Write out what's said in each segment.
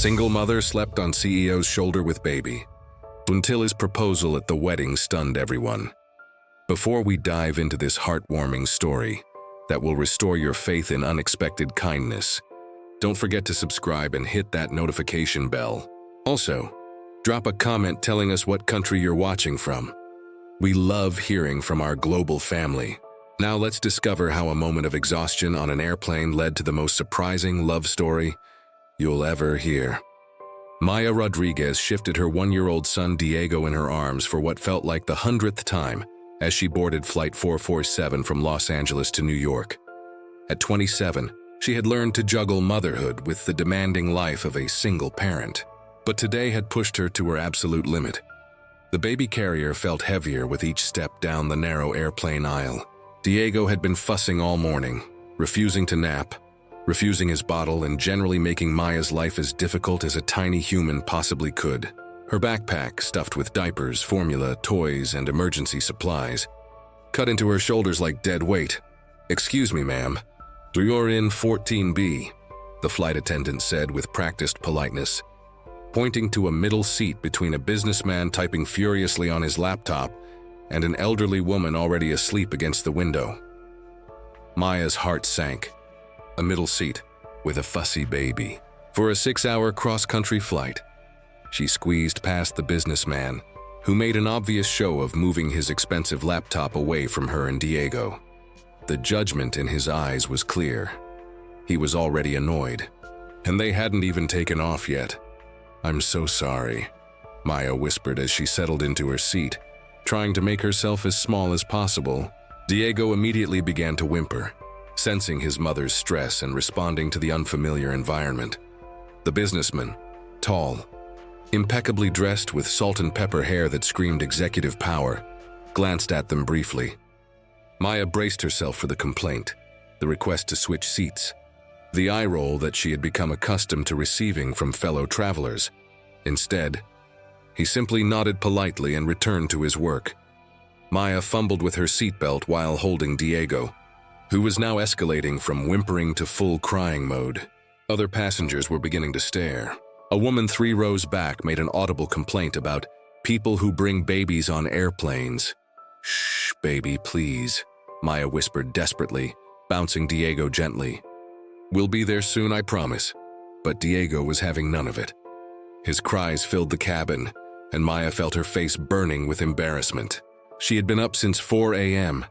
Single mother slept on CEO's shoulder with baby, until his proposal at the wedding stunned everyone. Before we dive into this heartwarming story that will restore your faith in unexpected kindness, don't forget to subscribe and hit that notification bell. Also, drop a comment telling us what country you're watching from. We love hearing from our global family. Now let's discover how a moment of exhaustion on an airplane led to the most surprising love story you'll ever hear. Maya Rodriguez shifted her 1-year-old son Diego in her arms for what felt like the 100th time as she boarded Flight 447 from Los Angeles to New York. At 27, she had learned to juggle motherhood with the demanding life of a single parent, but today had pushed her to her absolute limit. The baby carrier felt heavier with each step down the narrow airplane aisle. Diego had been fussing all morning, refusing to nap, refusing his bottle, and generally making Maya's life as difficult as a tiny human possibly could. Her backpack, stuffed with diapers, formula, toys, and emergency supplies, cut into her shoulders like dead weight. "Excuse me, ma'am. You're in 14B, the flight attendant said with practiced politeness, pointing to a middle seat between a businessman typing furiously on his laptop and an elderly woman already asleep against the window. Maya's heart sank. A middle seat with a fussy baby. For a 6-hour cross-country flight, she squeezed past the businessman, who made an obvious show of moving his expensive laptop away from her and Diego. The judgment in his eyes was clear. He was already annoyed, and they hadn't even taken off yet. "I'm so sorry," Maya whispered as she settled into her seat, trying to make herself as small as possible. Diego immediately began to whimper, sensing his mother's stress and responding to the unfamiliar environment. The businessman, tall, impeccably dressed with salt and pepper hair that screamed executive power, glanced at them briefly. Maya braced herself for the complaint, the request to switch seats, the eye roll that she had become accustomed to receiving from fellow travelers. Instead, he simply nodded politely and returned to his work. Maya fumbled with her seatbelt while holding Diego, who was now escalating from whimpering to full crying mode. Other passengers were beginning to stare. A woman 3 rows back made an audible complaint about people who bring babies on airplanes. "Shh, baby, please," Maya whispered desperately, bouncing Diego gently. "We'll be there soon, I promise." But Diego was having none of it. His cries filled the cabin, and Maya felt her face burning with embarrassment. She had been up since 4 a.m.,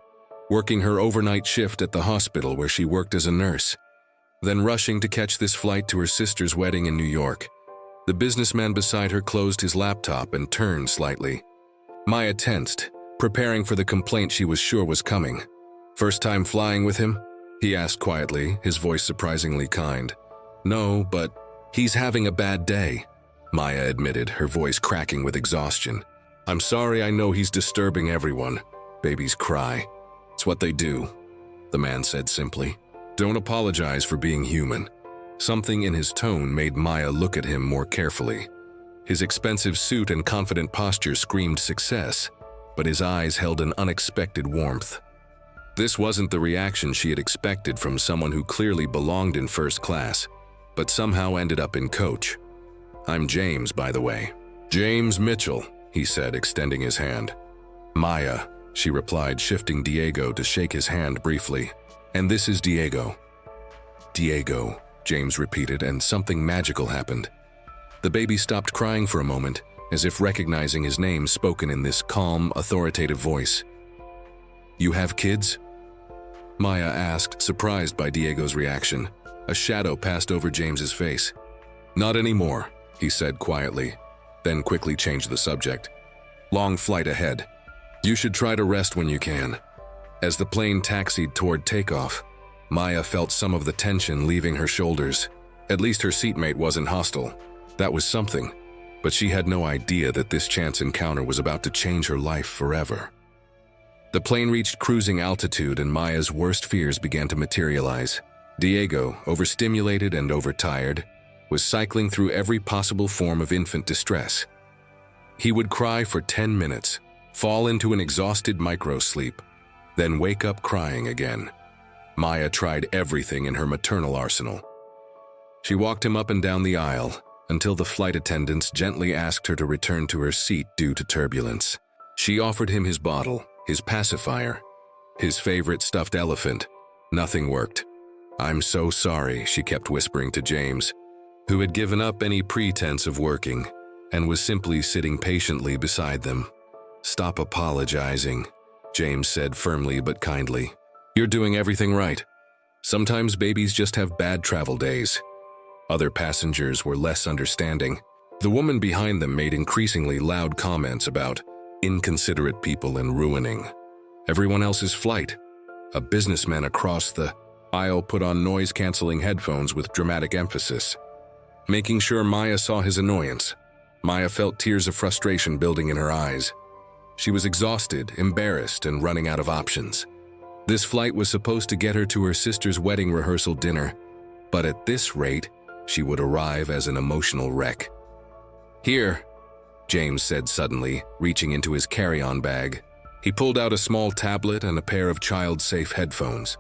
working her overnight shift at the hospital where she worked as a nurse, then rushing to catch this flight to her sister's wedding in New York. The businessman beside her closed his laptop and turned slightly. Maya tensed, preparing for the complaint she was sure was coming. "First time flying with him?" he asked quietly, his voice surprisingly kind. "No, but he's having a bad day," Maya admitted, her voice cracking with exhaustion. "I'm sorry, I know he's disturbing everyone. Babies cry. It's what they do," the man said simply. "Don't apologize for being human." Something in his tone made Maya look at him more carefully. His expensive suit and confident posture screamed success, but his eyes held an unexpected warmth. This wasn't the reaction she had expected from someone who clearly belonged in first class, but somehow ended up in coach. "I'm James, by the way." "James Mitchell," he said, extending his hand. "Maya," she replied, shifting Diego to shake his hand briefly. "And this is Diego." "Diego," James repeated, and something magical happened. The baby stopped crying for a moment, as if recognizing his name spoken in this calm, authoritative voice. "You have kids?" Maya asked, surprised by Diego's reaction. A shadow passed over James's face. "Not anymore," he said quietly, then quickly changed the subject. "Long flight ahead. You should try to rest when you can." As the plane taxied toward takeoff, Maya felt some of the tension leaving her shoulders. At least her seatmate wasn't hostile. That was something, but she had no idea that this chance encounter was about to change her life forever. The plane reached cruising altitude and Maya's worst fears began to materialize. Diego, overstimulated and overtired, was cycling through every possible form of infant distress. He would cry for 10 minutes, fall into an exhausted micro-sleep, then wake up crying again. Maya tried everything in her maternal arsenal. She walked him up and down the aisle, until the flight attendants gently asked her to return to her seat due to turbulence. She offered him his bottle, his pacifier, his favorite stuffed elephant. Nothing worked. "I'm so sorry," she kept whispering to James, who had given up any pretense of working and was simply sitting patiently beside them. "Stop apologizing," James said firmly but kindly. "You're doing everything right. Sometimes babies just have bad travel days." Other passengers were less understanding. The woman behind them made increasingly loud comments about inconsiderate people and ruining everyone else's flight. A businessman across the aisle put on noise-canceling headphones with dramatic emphasis, making sure Maya saw his annoyance. Maya felt tears of frustration building in her eyes. She was exhausted, embarrassed, and running out of options. This flight was supposed to get her to her sister's wedding rehearsal dinner, but at this rate, she would arrive as an emotional wreck. "Here," James said suddenly, reaching into his carry-on bag. He pulled out a small tablet and a pair of child-safe headphones.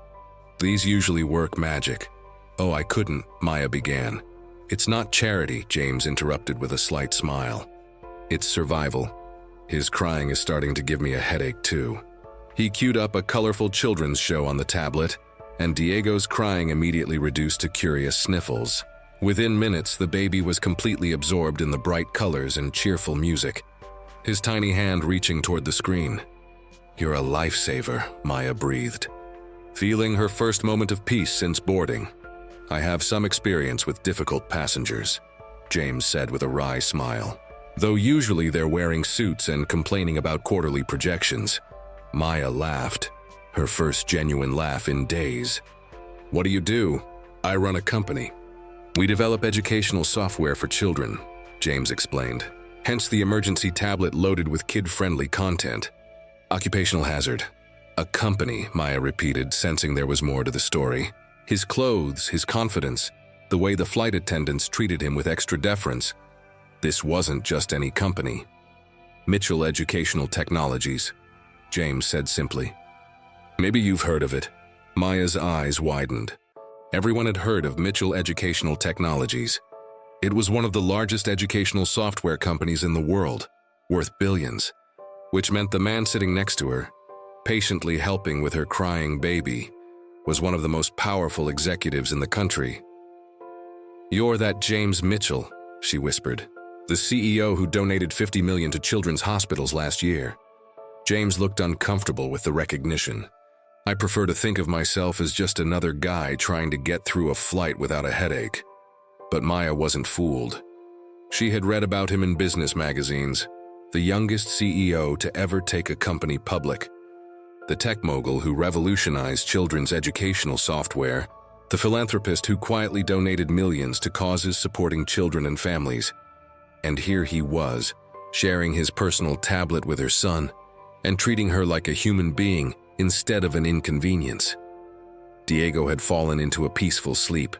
"These usually work magic." "Oh, I couldn't," Maya began. "It's not charity," James interrupted with a slight smile. "It's survival. His crying is starting to give me a headache too." He queued up a colorful children's show on the tablet, and Diego's crying immediately reduced to curious sniffles. Within minutes, the baby was completely absorbed in the bright colors and cheerful music, his tiny hand reaching toward the screen. "You're a lifesaver," Maya breathed, feeling her first moment of peace since boarding. "I have some experience with difficult passengers," James said with a wry smile. Though usually they're wearing suits and complaining about quarterly projections, Maya laughed, her first genuine laugh in days. "What do you do?" "I run a company. We develop educational software for children," James explained. "Hence the emergency tablet loaded with kid-friendly content." "Occupational hazard." "A company," Maya repeated, sensing there was more to the story. His clothes, his confidence, the way the flight attendants treated him with extra deference. This wasn't just any company. "Mitchell Educational Technologies," James said simply. "Maybe you've heard of it." Maya's eyes widened. Everyone had heard of Mitchell Educational Technologies. It was one of the largest educational software companies in the world, worth billions, which meant the man sitting next to her, patiently helping with her crying baby, was one of the most powerful executives in the country. "You're that James Mitchell," she whispered, "the CEO who donated $50 million to children's hospitals last year." James looked uncomfortable with the recognition. "I prefer to think of myself as just another guy trying to get through a flight without a headache." But Maya wasn't fooled. She had read about him in business magazines, the youngest CEO to ever take a company public, the tech mogul who revolutionized children's educational software, the philanthropist who quietly donated millions to causes supporting children and families. And here he was, sharing his personal tablet with her son, and treating her like a human being instead of an inconvenience. Diego had fallen into a peaceful sleep,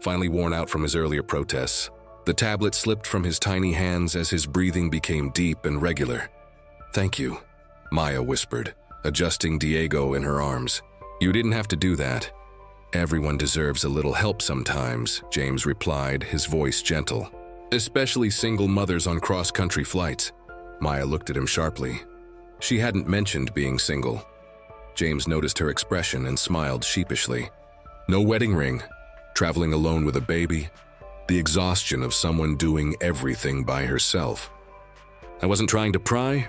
finally worn out from his earlier protests. The tablet slipped from his tiny hands as his breathing became deep and regular. "Thank you," Maya whispered, adjusting Diego in her arms. "You didn't have to do that." "Everyone deserves a little help sometimes," James replied, his voice gentle. "Especially single mothers on cross-country flights." Maya looked at him sharply. She hadn't mentioned being single. James noticed her expression and smiled sheepishly. "No wedding ring, traveling alone with a baby, the exhaustion of someone doing everything by herself." "I wasn't trying to pry,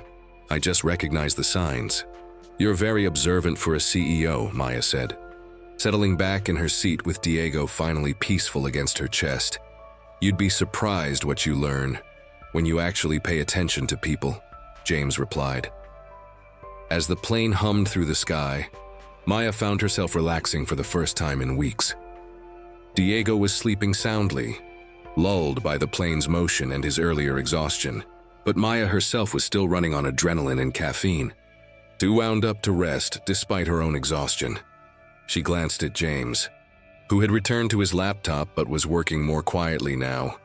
I just recognized the signs." "You're very observant for a CEO," Maya said, settling back in her seat with Diego finally peaceful against her chest. "You'd be surprised what you learn when you actually pay attention to people," James replied. As the plane hummed through the sky, Maya found herself relaxing for the first time in weeks. Diego was sleeping soundly, lulled by the plane's motion and his earlier exhaustion, but Maya herself was still running on adrenaline and caffeine, too wound up to rest despite her own exhaustion. She glanced at James, who had returned to his laptop but was working more quietly now,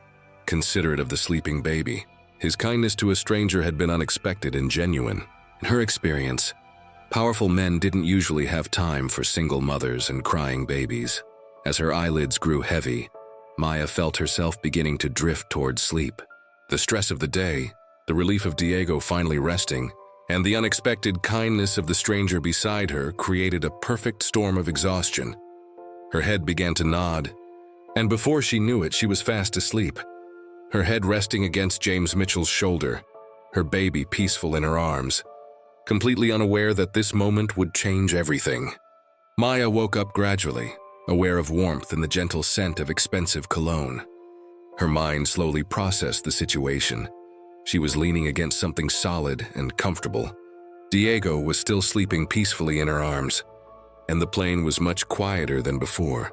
considerate of the sleeping baby. His kindness to a stranger had been unexpected and genuine. In her experience, powerful men didn't usually have time for single mothers and crying babies. As her eyelids grew heavy, Maya felt herself beginning to drift towards sleep. The stress of the day, the relief of Diego finally resting, and the unexpected kindness of the stranger beside her created a perfect storm of exhaustion. Her head began to nod, and before she knew it, she was fast asleep, her head resting against James Mitchell's shoulder, her baby peaceful in her arms, completely unaware that this moment would change everything. Maya woke up gradually, aware of warmth and the gentle scent of expensive cologne. Her mind slowly processed the situation. She was leaning against something solid and comfortable. Diego was still sleeping peacefully in her arms, and the plane was much quieter than before.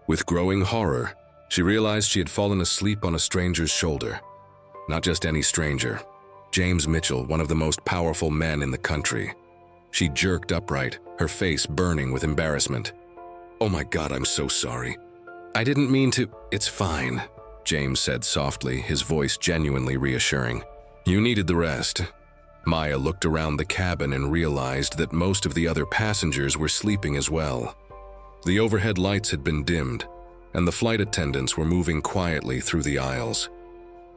With growing horror, she realized she had fallen asleep on a stranger's shoulder. Not just any stranger. James Mitchell, one of the most powerful men in the country. She jerked upright, her face burning with embarrassment. "Oh my God, I'm so sorry. I didn't mean to." "It's fine," James said softly, his voice genuinely reassuring. "You needed the rest." Maya looked around the cabin and realized that most of the other passengers were sleeping as well. The overhead lights had been dimmed, and the flight attendants were moving quietly through the aisles.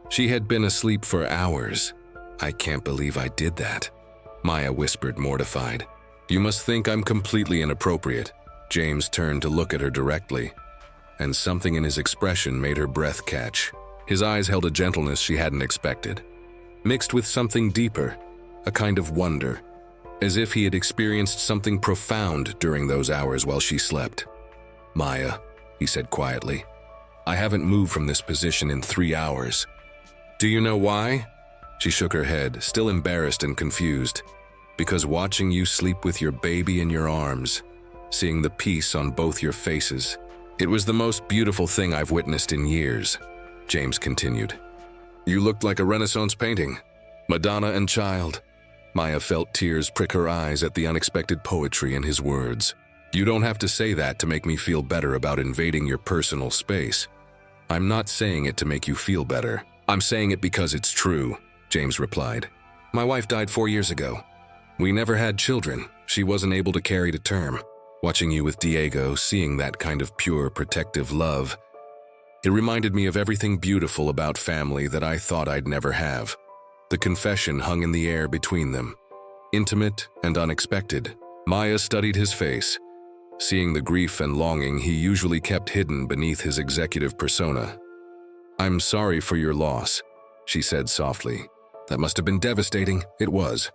She had been asleep for hours. "I can't believe I did that," Maya whispered, mortified. "You must think I'm completely inappropriate." James turned to look at her directly, and something in his expression made her breath catch. His eyes held a gentleness she hadn't expected, mixed with something deeper, a kind of wonder, as if he had experienced something profound during those hours while she slept. "Maya," he said quietly, "I haven't moved from this position in 3 hours. Do you know why?" She shook her head, still embarrassed and confused. "Because watching you sleep with your baby in your arms, seeing the peace on both your faces, it was the most beautiful thing I've witnessed in years," James continued. "You looked like a Renaissance painting, Madonna and Child." Maya felt tears prick her eyes at the unexpected poetry in his words. "You don't have to say that to make me feel better about invading your personal space. I'm not saying it to make you feel better. I'm saying it because it's true," James replied. "My wife died 4 years ago. We never had children. She wasn't able to carry to term. Watching you with Diego, seeing that kind of pure, protective love, it reminded me of everything beautiful about family that I thought I'd never have." The confession hung in the air between them, intimate and unexpected. Maya studied his face, seeing the grief and longing he usually kept hidden beneath his executive persona. "I'm sorry for your loss," she said softly. "That must have been devastating." It was.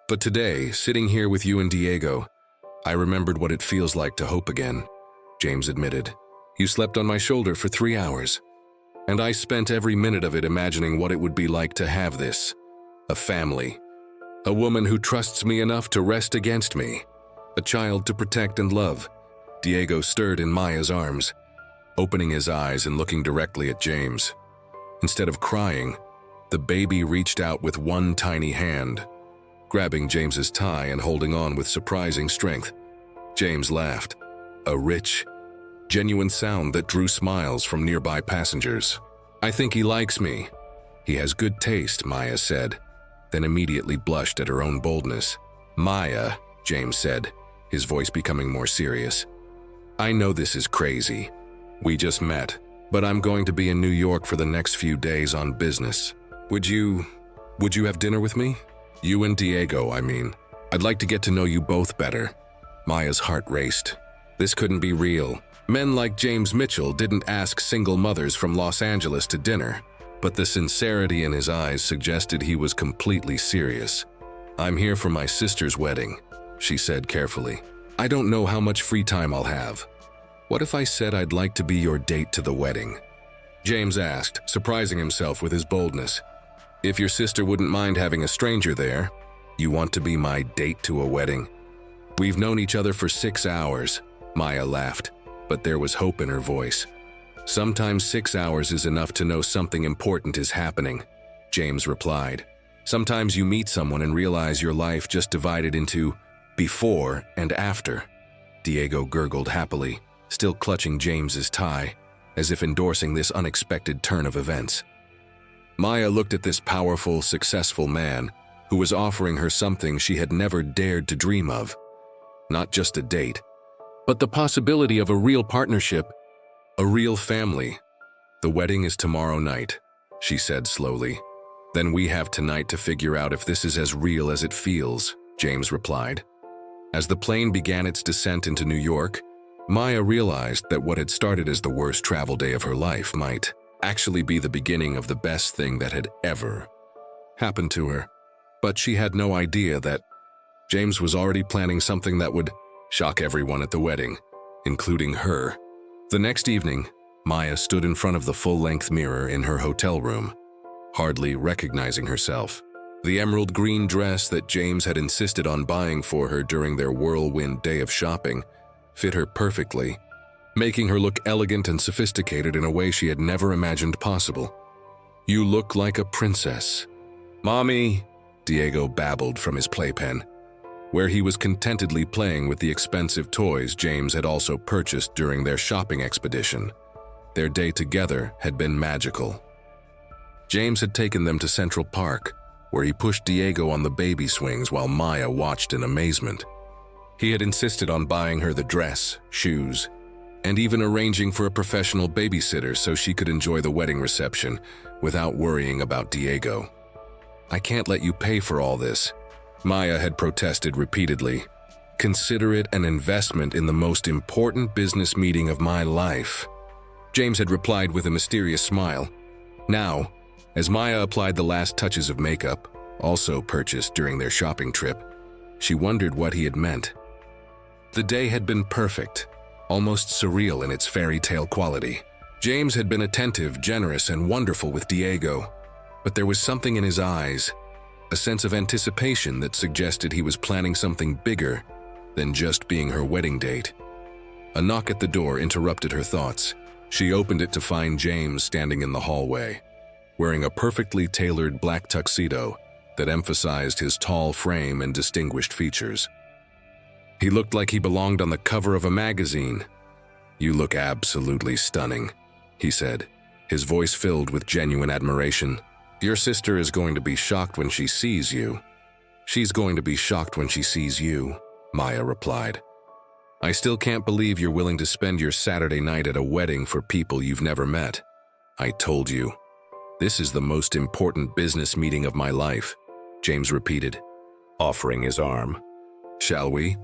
"But today, sitting here with you and Diego, I remembered what it feels like to hope again," James admitted. "You slept on my shoulder for 3 hours, and I spent every minute of it imagining what it would be like to have this. A family. A woman who trusts me enough to rest against me. A child to protect and love." Diego stirred in Maya's arms, opening his eyes and looking directly at James. Instead of crying, the baby reached out with one tiny hand, grabbing James's tie and holding on with surprising strength. James laughed, a rich, genuine sound that drew smiles from nearby passengers. "I think he likes me. He has good taste," Maya said, then immediately blushed at her own boldness. "Maya," James said, his voice becoming more serious, "I know this is crazy. We just met, but I'm going to be in New York for the next few days on business. Would you have dinner with me? You and Diego, I mean. I'd like to get to know you both better." Maya's heart raced. This couldn't be real. Men like James Mitchell didn't ask single mothers from Los Angeles to dinner, but the sincerity in his eyes suggested he was completely serious. "I'm here for my sister's wedding," she said carefully. "I don't know how much free time I'll have. What if I said I'd like to be your date to the wedding?" James asked, surprising himself with his boldness. "If your sister wouldn't mind having a stranger there, you want to be my date to a wedding?" "We've known each other for 6 hours," Maya laughed, but there was hope in her voice. "Sometimes 6 hours is enough to know something important is happening," James replied. "Sometimes you meet someone and realize your life just divided into before and after." Diego gurgled happily, still clutching James's tie, as if endorsing this unexpected turn of events. Maya looked at this powerful, successful man who was offering her something she had never dared to dream of. Not just a date, but the possibility of a real partnership, a real family, "The wedding is tomorrow night," she said slowly. "Then we have tonight to figure out if this is as real as it feels," James replied. As the plane began its descent into New York, Maya realized that what had started as the worst travel day of her life might actually be the beginning of the best thing that had ever happened to her. But she had no idea that James was already planning something that would shock everyone at the wedding, including her. The next evening, Maya stood in front of the full-length mirror in her hotel room, hardly recognizing herself. The emerald green dress that James had insisted on buying for her during their whirlwind day of shopping fit her perfectly, making her look elegant and sophisticated in a way she had never imagined possible. "You look like a princess." "Mommy," Diego babbled from his playpen, where he was contentedly playing with the expensive toys James had also purchased during their shopping expedition. Their day together had been magical. James had taken them to Central Park, where he pushed Diego on the baby swings while Maya watched in amazement. He had insisted on buying her the dress, shoes, and even arranging for a professional babysitter so she could enjoy the wedding reception without worrying about Diego. "I can't let you pay for all this," Maya had protested repeatedly. "Consider it an investment in the most important business meeting of my life." James had replied with a mysterious smile. Now, as Maya applied the last touches of makeup, also purchased during their shopping trip, she wondered what he had meant. The day had been perfect, almost surreal in its fairy tale quality. James had been attentive, generous, and wonderful with Diego, but there was something in his eyes, a sense of anticipation that suggested he was planning something bigger than just being her wedding date. A knock at the door interrupted her thoughts. She opened it to find James standing in the hallway, wearing a perfectly tailored black tuxedo that emphasized his tall frame and distinguished features. He looked like he belonged on the cover of a magazine. "You look absolutely stunning," he said, his voice filled with genuine admiration. "Your sister is going to be shocked when she sees you." "She's going to be shocked when she sees you," Maya replied. "I still can't believe you're willing to spend your Saturday night at a wedding for people you've never met." "I told you. This is the most important business meeting of my life," James repeated, offering his arm. "Shall we?"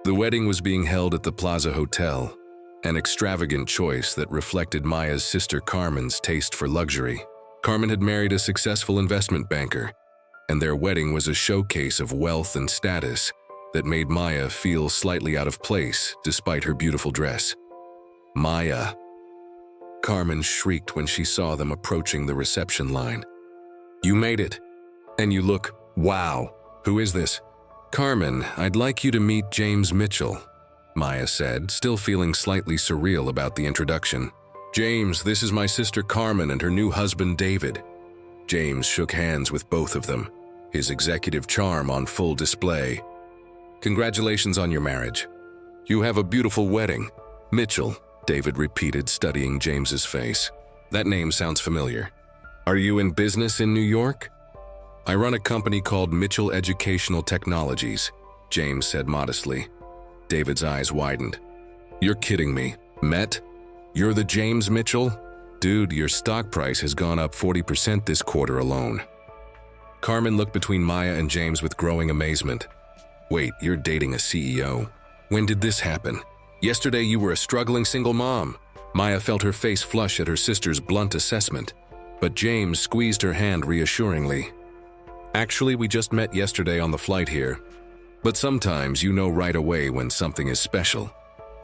The wedding was being held at the Plaza Hotel, an extravagant choice that reflected Maya's sister Carmen's taste for luxury. Carmen had married a successful investment banker, and their wedding was a showcase of wealth and status that made Maya feel slightly out of place despite her beautiful dress. "Maya!" Carmen shrieked when she saw them approaching the reception line. "You made it! And you look, wow! Who is this?" "Carmen, I'd like you to meet James Mitchell," Maya said, still feeling slightly surreal about the introduction. "James, this is my sister Carmen and her new husband David." James shook hands with both of them, his executive charm on full display. "Congratulations on your marriage. You have a beautiful wedding." "Mitchell," David repeated, studying James's face. "That name sounds familiar. Are you in business in New York?" "I run a company called Mitchell Educational Technologies," James said modestly. David's eyes widened. "You're kidding me. Met? You're the James Mitchell? Dude, your stock price has gone up 40% this quarter alone." Carmen looked between Maya and James with growing amazement. "Wait, you're dating a CEO? When did this happen? Yesterday you were a struggling single mom." Maya felt her face flush at her sister's blunt assessment, but James squeezed her hand reassuringly. "Actually, we just met yesterday on the flight here. But sometimes you know right away when something is special."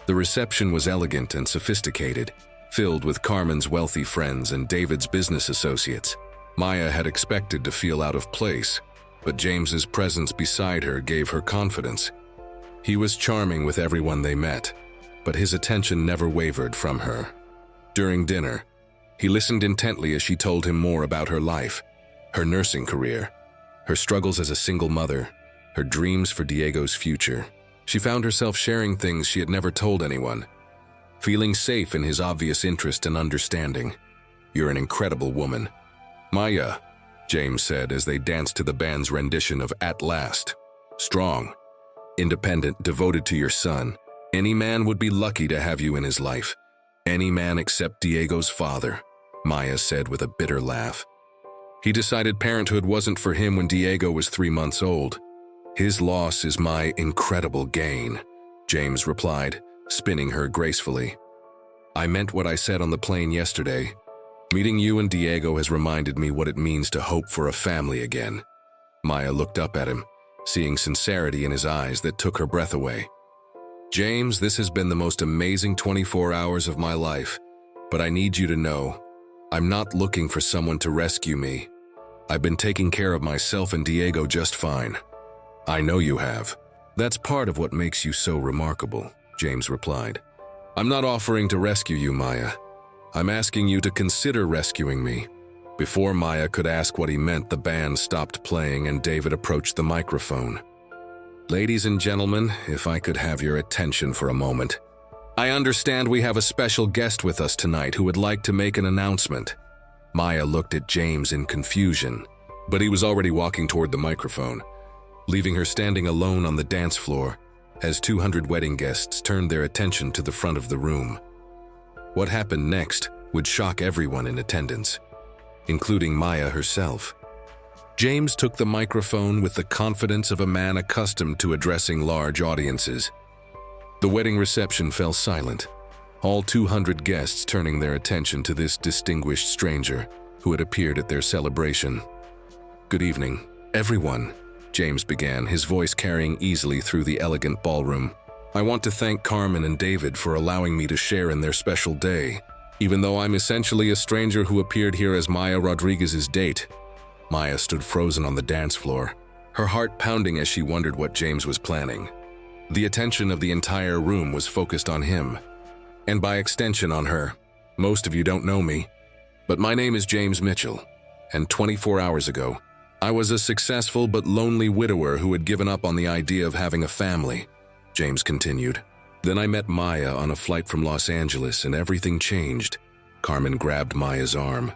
The reception was elegant and sophisticated, filled with Carmen's wealthy friends and David's business associates. Maya had expected to feel out of place, but James's presence beside her gave her confidence. He was charming with everyone they met, but his attention never wavered from her. During dinner, he listened intently as she told him more about her life, her nursing career, her struggles as a single mother, her dreams for Diego's future. She found herself sharing things she had never told anyone, feeling safe in his obvious interest and understanding. "You're an incredible woman." "Maya," James said as they danced to the band's rendition of At Last. "Strong, independent, devoted to your son. Any man would be lucky to have you in his life. Any man except Diego's father." Maya said with a bitter laugh. He decided parenthood wasn't for him when Diego was 3 months old. His loss is my incredible gain, James replied, spinning her gracefully. I meant what I said on the plane yesterday. Meeting you and Diego has reminded me what it means to hope for a family again. Maya looked up at him, seeing sincerity in his eyes that took her breath away. James, this has been the most amazing 24 hours of my life, but I need you to know, I'm not looking for someone to rescue me. I've been taking care of myself and Diego just fine. I know you have. That's part of what makes you so remarkable, James replied. I'm not offering to rescue you, Maya. I'm asking you to consider rescuing me. Before Maya could ask what he meant, the band stopped playing and David approached the microphone. Ladies and gentlemen, if I could have your attention for a moment. I understand we have a special guest with us tonight who would like to make an announcement. Maya looked at James in confusion, but he was already walking toward the microphone, leaving her standing alone on the dance floor as 200 wedding guests turned their attention to the front of the room. What happened next would shock everyone in attendance, including Maya herself. James took the microphone with the confidence of a man accustomed to addressing large audiences. The wedding reception fell silent, all 200 guests turning their attention to this distinguished stranger who had appeared at their celebration. Good evening, everyone, James began, his voice carrying easily through the elegant ballroom. I want to thank Carmen and David for allowing me to share in their special day, even though I'm essentially a stranger who appeared here as Maya Rodriguez's date. Maya stood frozen on the dance floor, her heart pounding as she wondered what James was planning. The attention of the entire room was focused on him, and by extension on her. Most of you don't know me, but my name is James Mitchell, and 24 hours ago, I was a successful but lonely widower who had given up on the idea of having a family, James continued. Then I met Maya on a flight from Los Angeles and everything changed. Carmen grabbed Maya's arm,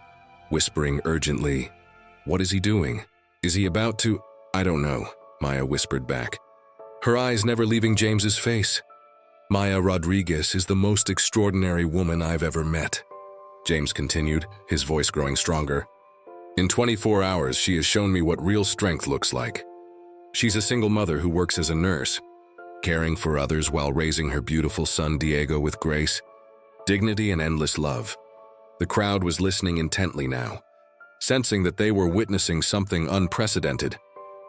whispering urgently, "What is he doing? Is he about to—" "I don't know," Maya whispered back, her eyes never leaving James's face. "Maya Rodriguez is the most extraordinary woman I've ever met," James continued, his voice growing stronger. "In 24 hours, she has shown me what real strength looks like. She's a single mother who works as a nurse, caring for others while raising her beautiful son Diego with grace, dignity, and endless love." The crowd was listening intently now, sensing that they were witnessing something unprecedented.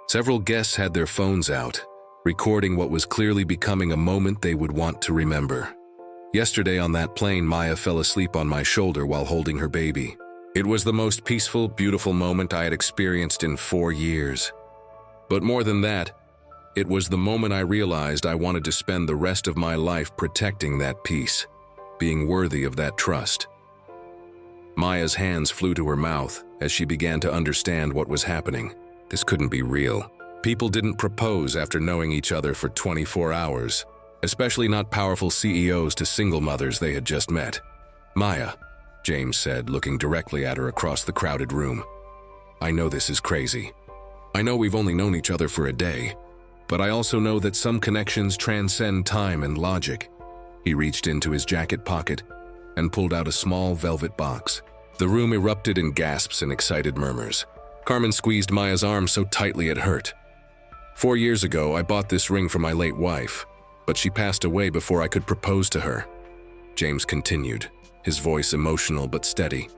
Several guests had their phones out, recording what was clearly becoming a moment they would want to remember. Yesterday on that plane, Maya fell asleep on my shoulder while holding her baby. It was the most peaceful, beautiful moment I had experienced in 4 years. But more than that, it was the moment I realized I wanted to spend the rest of my life protecting that peace, being worthy of that trust. Maya's hands flew to her mouth as she began to understand what was happening. This couldn't be real. People didn't propose after knowing each other for 24 hours, especially not powerful CEOs to single mothers they had just met. "Maya," James said, looking directly at her across the crowded room. "I know this is crazy. I know we've only known each other for a day, but I also know that some connections transcend time and logic." He reached into his jacket pocket and pulled out a small velvet box. The room erupted in gasps and excited murmurs. Carmen squeezed Maya's arm so tightly it hurt. 4 years ago, I bought this ring for my late wife, but she passed away before I could propose to her. James continued, his voice emotional but steady.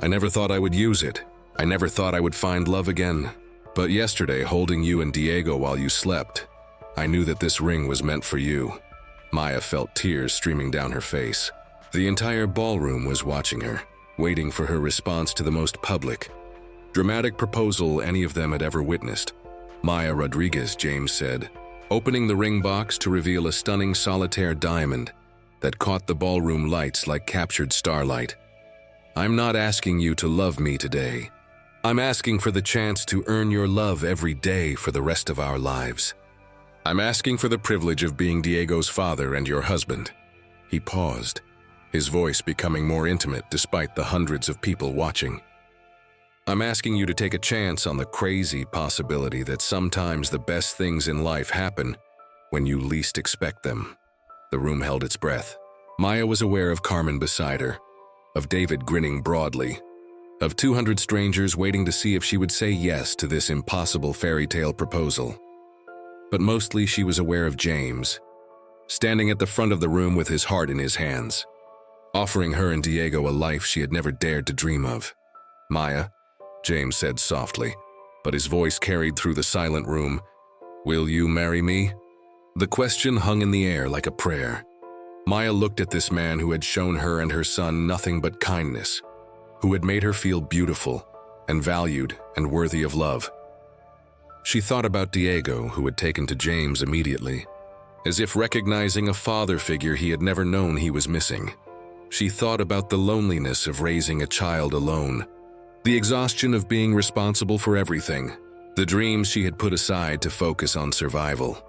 I never thought I would use it. I never thought I would find love again. But yesterday, holding you and Diego while you slept, I knew that this ring was meant for you. Maya felt tears streaming down her face. The entire ballroom was watching her, waiting for her response to the most public, dramatic proposal any of them had ever witnessed. Maya Rodriguez, James said, opening the ring box to reveal a stunning solitaire diamond that caught the ballroom lights like captured starlight. I'm not asking you to love me today. I'm asking for the chance to earn your love every day for the rest of our lives. I'm asking for the privilege of being Diego's father and your husband. He paused, his voice becoming more intimate despite the hundreds of people watching. I'm asking you to take a chance on the crazy possibility that sometimes the best things in life happen when you least expect them. The room held its breath. Maya was aware of Carmen beside her, of David grinning broadly, of 200 strangers waiting to see if she would say yes to this impossible fairy tale proposal. But mostly she was aware of James, standing at the front of the room with his heart in his hands, offering her and Diego a life she had never dared to dream of. "Maya," James said softly, but his voice carried through the silent room, "will you marry me?" The question hung in the air like a prayer. Maya looked at this man who had shown her and her son nothing but kindness, who had made her feel beautiful and valued and worthy of love. She thought about Diego, who had taken to James immediately, as if recognizing a father figure he had never known he was missing. She thought about the loneliness of raising a child alone, the exhaustion of being responsible for everything, the dreams she had put aside to focus on survival.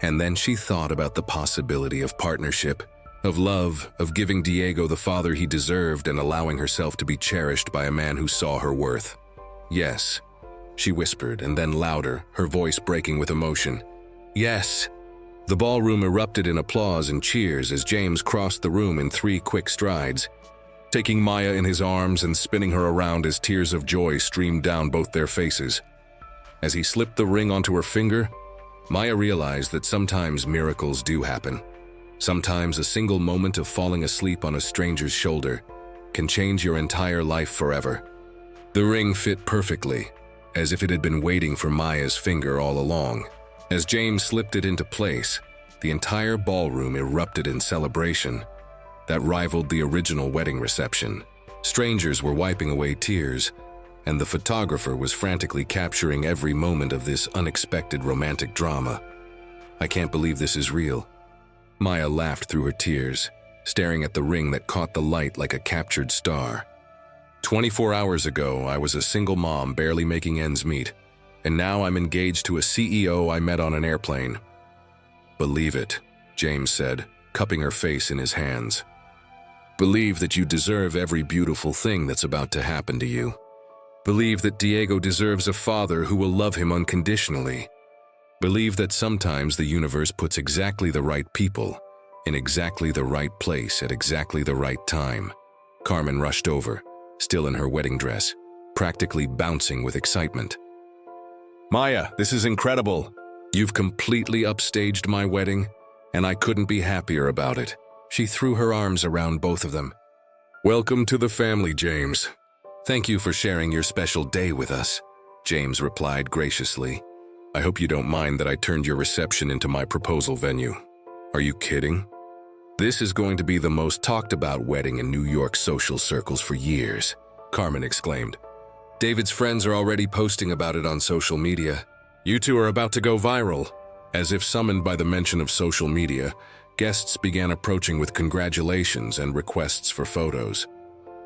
And then she thought about the possibility of partnership, of love, of giving Diego the father he deserved and allowing herself to be cherished by a man who saw her worth. "Yes," she whispered, and then louder, her voice breaking with emotion. "Yes." The ballroom erupted in applause and cheers as James crossed the room in 3 quick strides, taking Maya in his arms and spinning her around as tears of joy streamed down both their faces. As he slipped the ring onto her finger, Maya realized that sometimes miracles do happen. Sometimes a single moment of falling asleep on a stranger's shoulder can change your entire life forever. The ring fit perfectly, as if it had been waiting for Maya's finger all along. As James slipped it into place, the entire ballroom erupted in celebration that rivaled the original wedding reception. Strangers were wiping away tears, and the photographer was frantically capturing every moment of this unexpected romantic drama. "I can't believe this is real." Maya laughed through her tears, staring at the ring that caught the light like a captured star. 24 hours ago, I was a single mom barely making ends meet, and now I'm engaged to a CEO I met on an airplane. "Believe it," James said, cupping her face in his hands. "Believe that you deserve every beautiful thing that's about to happen to you. Believe that Diego deserves a father who will love him unconditionally. Believe that sometimes the universe puts exactly the right people in exactly the right place at exactly the right time." Carmen rushed over, still in her wedding dress, practically bouncing with excitement. "Maya, this is incredible. You've completely upstaged my wedding, and I couldn't be happier about it." She threw her arms around both of them. "Welcome to the family, James. Thank you for sharing your special day with us," James replied graciously. "I hope you don't mind that I turned your reception into my proposal venue." "Are you kidding? This is going to be the most talked about wedding in New York social circles for years," Carmen exclaimed. "David's friends are already posting about it on social media. You two are about to go viral." As if summoned by the mention of social media, guests began approaching with congratulations and requests for photos.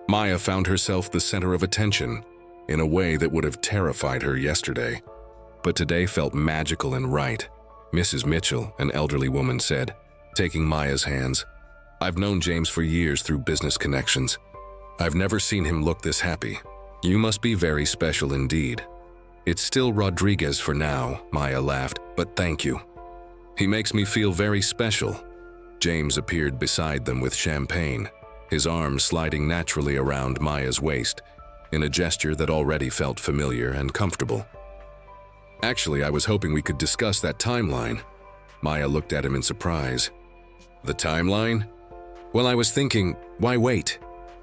Maya found herself the center of attention in a way that would have terrified her yesterday, but today felt magical and right. Mrs. Mitchell, an elderly woman, said, taking Maya's hands, "I've known James for years through business connections. I've never seen him look this happy. You must be very special indeed." "It's still Rodriguez for now," Maya laughed, "but thank you. He makes me feel very special." James appeared beside them with champagne, his arms sliding naturally around Maya's waist, in a gesture that already felt familiar and comfortable. "Actually, I was hoping we could discuss that timeline." Maya looked at him in surprise. "The timeline? Well, I was thinking, why wait?"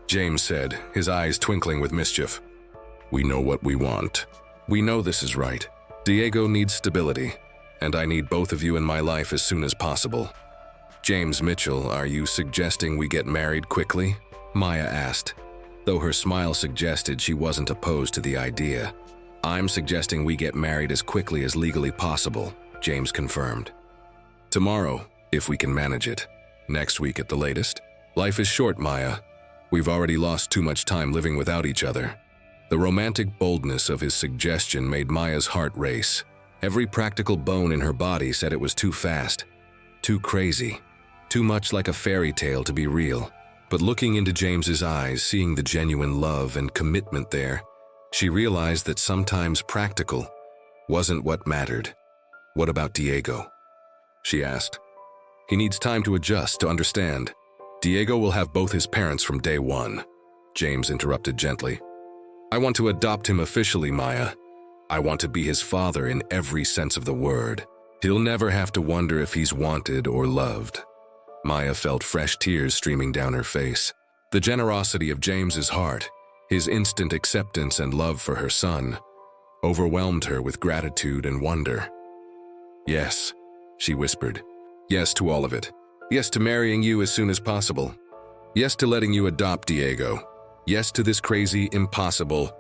James said, his eyes twinkling with mischief. "We know what we want. We know this is right. Diego needs stability, and I need both of you in my life as soon as possible." "James Mitchell, are you suggesting we get married quickly?" Maya asked, though her smile suggested she wasn't opposed to the idea. "I'm suggesting we get married as quickly as legally possible," James confirmed. "Tomorrow, if we can manage it. Next week at the latest. Life is short, Maya. We've already lost too much time living without each other." The romantic boldness of his suggestion made Maya's heart race. Every practical bone in her body said it was too fast, too crazy, too much like a fairy tale to be real. But looking into James's eyes, seeing the genuine love and commitment there, she realized that sometimes practical wasn't what mattered. "What about Diego?" she asked. "He needs time to adjust, to understand. Diego will have both his parents from day one. James interrupted gently. I want to adopt him officially, Maya. I want to be his father in every sense of the word. He'll never have to wonder if he's wanted or loved. Maya felt fresh tears streaming down her face. The generosity of James's heart, his instant acceptance and love for her son, overwhelmed her with gratitude and wonder. Yes, she whispered. Yes to all of it. Yes to marrying you as soon as possible. Yes to letting you adopt Diego. Yes to this crazy, impossible,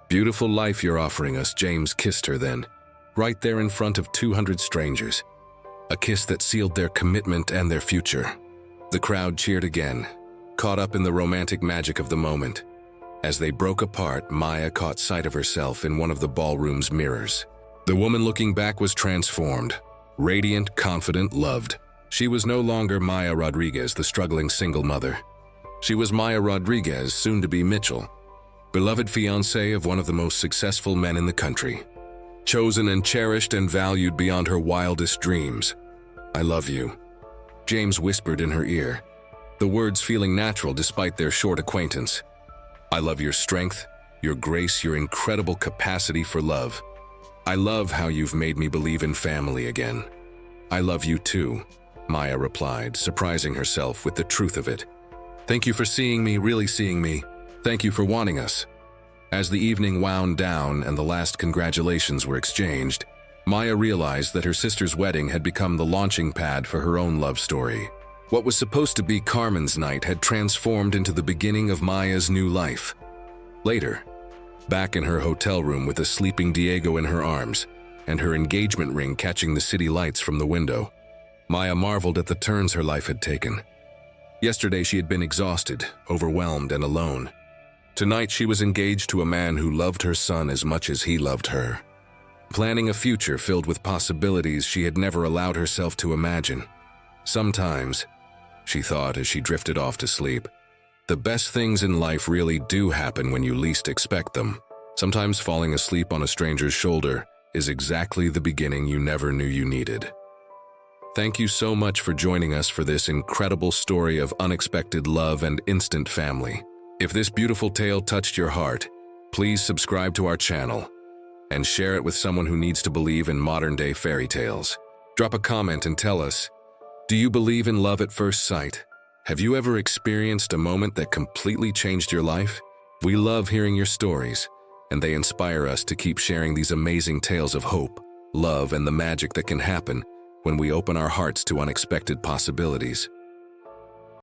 beautiful life you're offering us. James kissed her then, right there in front of 200 strangers. A kiss that sealed their commitment and their future. The crowd cheered again, caught up in the romantic magic of the moment. As they broke apart, Maya caught sight of herself in one of the ballroom's mirrors. The woman looking back was transformed, radiant, confident, loved. She was no longer Maya Rodriguez, the struggling single mother. She was Maya Rodriguez, soon to be Mitchell, beloved fiancée of one of the most successful men in the country. Chosen and cherished and valued beyond her wildest dreams. I love you, James whispered in her ear, the words feeling natural despite their short acquaintance. I love your strength, your grace, your incredible capacity for love. I love how you've made me believe in family again. I love you too, Maya replied, surprising herself with the truth of it. Thank you for seeing me, really seeing me. Thank you for wanting us. As the evening wound down and the last congratulations were exchanged, Maya realized that her sister's wedding had become the launching pad for her own love story. What was supposed to be Carmen's night had transformed into the beginning of Maya's new life. Later, back in her hotel room with a sleeping Diego in her arms and her engagement ring catching the city lights from the window, Maya marveled at the turns her life had taken. Yesterday she had been exhausted, overwhelmed, and alone. Tonight she was engaged to a man who loved her son as much as he loved her. Planning a future filled with possibilities she had never allowed herself to imagine. Sometimes, she thought as she drifted off to sleep, the best things in life really do happen when you least expect them. Sometimes falling asleep on a stranger's shoulder is exactly the beginning you never knew you needed. Thank you so much for joining us for this incredible story of unexpected love and instant family. If this beautiful tale touched your heart, please subscribe to our channel and share it with someone who needs to believe in modern-day fairy tales. Drop a comment and tell us, do you believe in love at first sight? Have you ever experienced a moment that completely changed your life? We love hearing your stories, and they inspire us to keep sharing these amazing tales of hope, love, and the magic that can happen when we open our hearts to unexpected possibilities.